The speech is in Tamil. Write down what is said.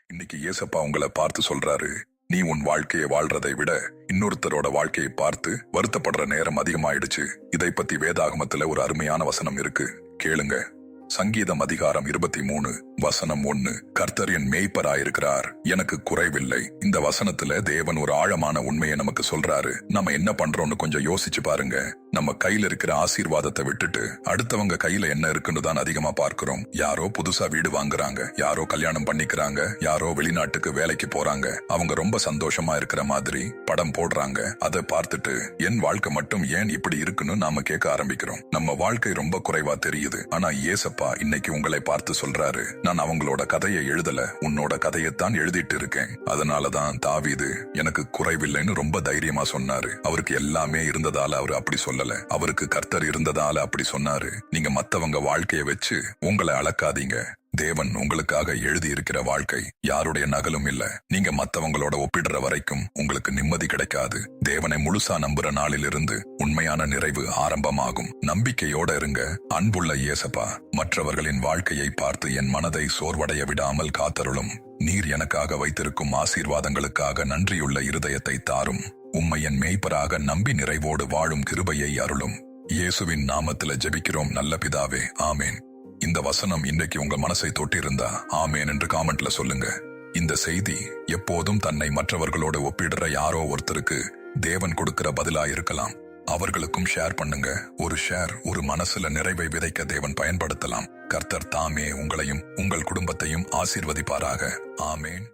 இன்னைக்கு ஏசப்பா உங்களை பார்த்து சொல்றாரு, நீ உன் வாழ்க்கையை வாழ்றதை விட இன்னொருத்தரோட வாழ்க்கையை பார்த்து வருத்தப்படுற நேரம் அதிகமாயிடுச்சு. இதை பத்தி வேதாகமத்துல ஒரு அருமையான வசனம் இருக்கு, கேளுங்க. சங்கீதம் அதிகாரம் 23 வசனம் 1. கர்த்தர் என் மேய்ப்பராயிருக்கிறார், எனக்கு குறைவில்லை. இந்த வசனத்துல தேவன் ஒரு ஆழமான உண்மையை நமக்கு சொல்றாரு. நம்ம என்ன பண்றோம்னு கொஞ்சம் யோசிச்சு பாருங்க. நம்ம கையில இருக்கிற ஆசீர்வாதத்தை விட்டுட்டு அடுத்தவங்க கையில என்ன இருக்குன்னு தான் அதிகமா பார்க்கிறோம். யாரோ புதுசா வீடு வாங்குறாங்க, யாரோ கல்யாணம் பண்ணிக்கிறாங்க, யாரோ வெளிநாட்டுக்கு வேலைக்கு போறாங்க. அவங்க ரொம்ப சந்தோஷமா இருக்கிற மாதிரி படம் போடுறாங்க. அதை பார்த்துட்டு என் வாழ்க்கை மட்டும் ஏன் இப்படி இருக்குன்னு நாம கேட்க ஆரம்பிக்கிறோம். நம்ம வாழ்க்கை ரொம்ப குறைவா தெரியுது. ஆனா ஏசப்பா இன்னைக்கு உங்களை பார்த்து சொல்றாரு, நான் அவங்களோட கதையை எழுதல, உன்னோட கதையைத்தான் எழுதிட்டு இருக்கேன். அதனாலதான் தாவீது எனக்கு குறைவில்லைன்னு ரொம்ப தைரியமா சொன்னாரு. அவருக்கு எல்லாமே இருந்ததால அவரு அப்படி சொல்லல, அவருக்கு கர்த்தர் இருந்ததால அப்படி சொன்னாரு. நீங்க மத்தவங்க வாழ்க்கைய வச்சு உங்களை அளக்காதீங்க. தேவன் உங்களுக்காக எழுதி இருக்கிற வாழ்க்கை யாருடைய நகலும் இல்ல. நீங்க மத்தவங்களோட ஒப்பிடுற வரைக்கும் உங்களுக்கு நிம்மதி கிடைக்காது. தேவனை முழுசா நம்புற நாளிலிருந்து உண்மையான நிறைவு ஆரம்பமாகும். நம்பிக்கையோட இருங்க. அன்புள்ள இயேசப்பா, மற்றவர்களின் வாழ்க்கையை பார்த்து என் மனதை சோர்வடைய விடாமல் காத்தருளும். நீர் எனக்காக வைத்திருக்கும் ஆசீர்வாதங்களுக்காக நன்றியுள்ள இருதயத்தை தாரும். உம்மை என் மேய்ப்பராக நம்பி நிறைவோடு வாழும் கிருபையை அருளும். இயேசுவின் நாமத்துல ஜெபிக்கிறோம் நல்ல பிதாவே, ஆமேன். இந்த வசனம் இன்றைக்கு உங்க மனசை தொட்டிருந்தா ஆமேன் என்று காமெண்ட்ல சொல்லுங்க. இந்த செய்தி எப்போதும் தன்னை மற்றவர்களோடு ஒப்பிடுற யாரோ ஒருத்தருக்கு தேவன் கொடுக்கிற பதிலா இருக்கலாம். அவர்களுக்கும் ஷேர் பண்ணுங்க. ஒரு ஷேர் ஒரு மனசுல நிறைவை விதைக்க தேவன் பயன்படுத்தலாம். கர்த்தர் தாமே உங்களையும் உங்கள் குடும்பத்தையும் ஆசீர்வதிப்பாராக. ஆமேன்.